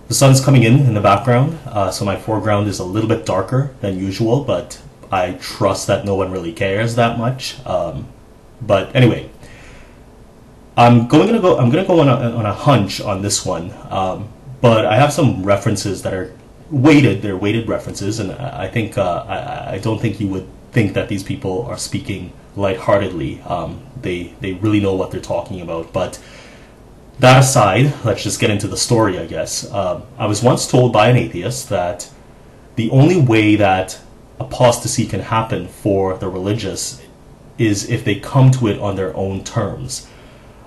The sun's coming in the background, so my foreground is a little bit darker than usual, but I trust that no one really cares that much. But anyway, I'm gonna go on a hunch on this one, but I have some references that are weighted. They're weighted references, and I think I don't think you would think that these people are speaking lightheartedly. They really know what they're talking about. But that aside, let's just get into the story, I guess. I was once told by an atheist that the only way that apostasy can happen for the religious is if they come to it on their own terms.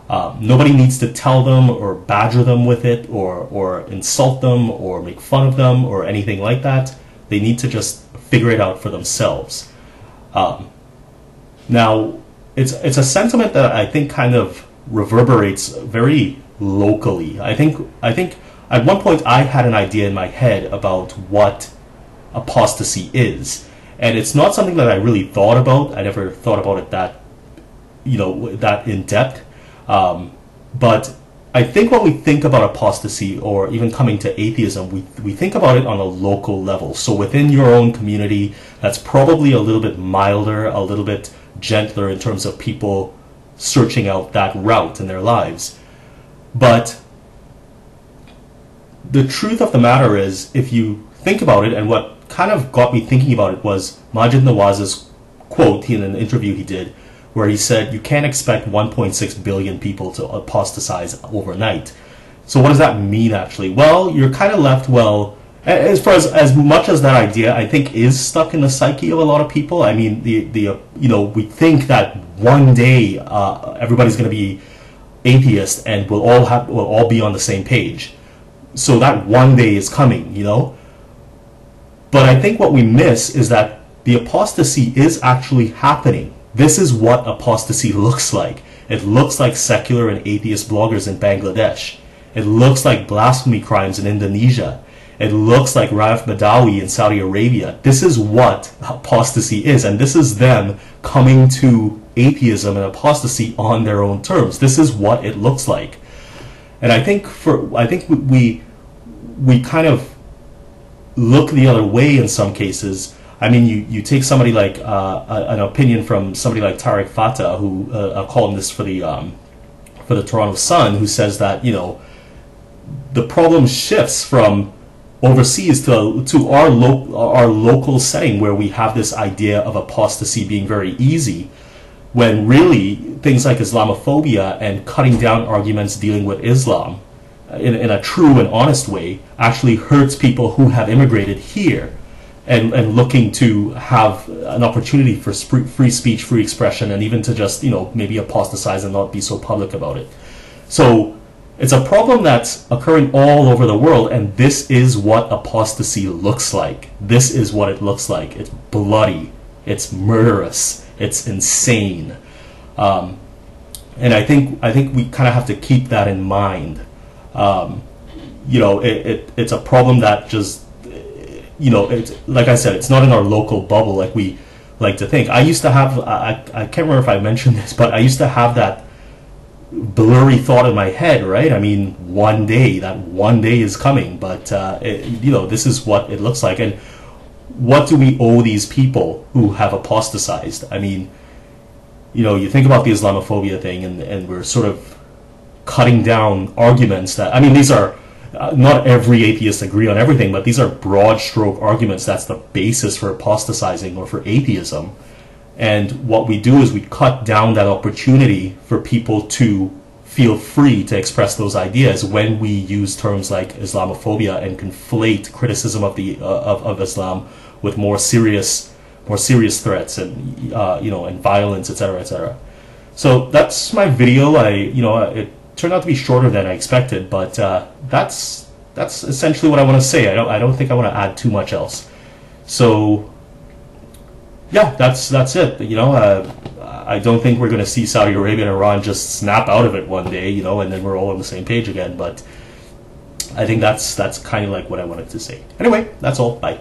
Nobody needs to tell them or badger them with it or insult them or make fun of them or anything like that. They need to just figure it out for themselves. Now, it's a sentiment that I think kind of reverberates very locally. I think at one point I had an idea in my head about what apostasy is, and it's not something that I really thought about. I never thought about it that in depth. But I think when we think about apostasy or even coming to atheism, we think about it on a local level. So within your own community, that's probably a little bit milder, a little bit gentler in terms of people searching out that route in their lives. But the truth of the matter is, if you think about it, and what kind of got me thinking about it was Maajid Nawaz's quote in an interview he did, where he said, you can't expect 1.6 billion people to apostatize overnight. So what does that mean, actually? Well, you're kind of left, well, as far as much as that idea, I think, is stuck in the psyche of a lot of people. I mean, we think that one day everybody's going to be atheist and we'll all be on the same page. So that one day is coming, But I think what we miss is that the apostasy is actually happening. This is what apostasy looks like. It looks like secular and atheist bloggers in Bangladesh. It looks like blasphemy crimes in Indonesia. It looks like Raif Badawi in Saudi Arabia. This is what apostasy is, and this is them coming to atheism and apostasy on their own terms. This is what it looks like. And I think we kind of look the other way in some cases. I mean, you take somebody like an opinion from somebody like Tariq Fatah, who a columnist for the Toronto Sun, who says that the problem shifts from overseas to our local setting, where we have this idea of apostasy being very easy, when really things like Islamophobia and cutting down arguments dealing with Islam in a true and honest way actually hurts people who have immigrated here and looking to have an opportunity for free speech, free expression, and even to just maybe apostatize and not be so public about it. So it's a problem that's occurring all over the world, and this is what apostasy looks like. This is what it looks like. It's bloody. It's murderous. It's insane. And I think we kind of have to keep that in mind. It's a problem that just, it's, like I said, it's not in our local bubble like we like to think. I used to have, I can't remember if I mentioned this, but I used to have that blurry thought in my head, right? I mean, that one day is coming, but this is what it looks like. And what do we owe these people who have apostatized? I mean, you think about the Islamophobia thing, and we're sort of cutting down arguments that, I mean, these are not every atheist agree on everything, but these are broad stroke arguments. That's the basis for apostatizing or for atheism. And what we do is we cut down that opportunity for people to feel free to express those ideas when we use terms like Islamophobia and conflate criticism of of Islam with more serious threats and and violence, etc., etc. So that's my video. It turned out to be shorter than I expected, but that's essentially what I want to say. I don't think I want to add too much else. So yeah, that's it. I don't think we're going to see Saudi Arabia and Iran just snap out of it one day, and then we're all on the same page again. But I think that's kind of like what I wanted to say. Anyway, that's all. Bye.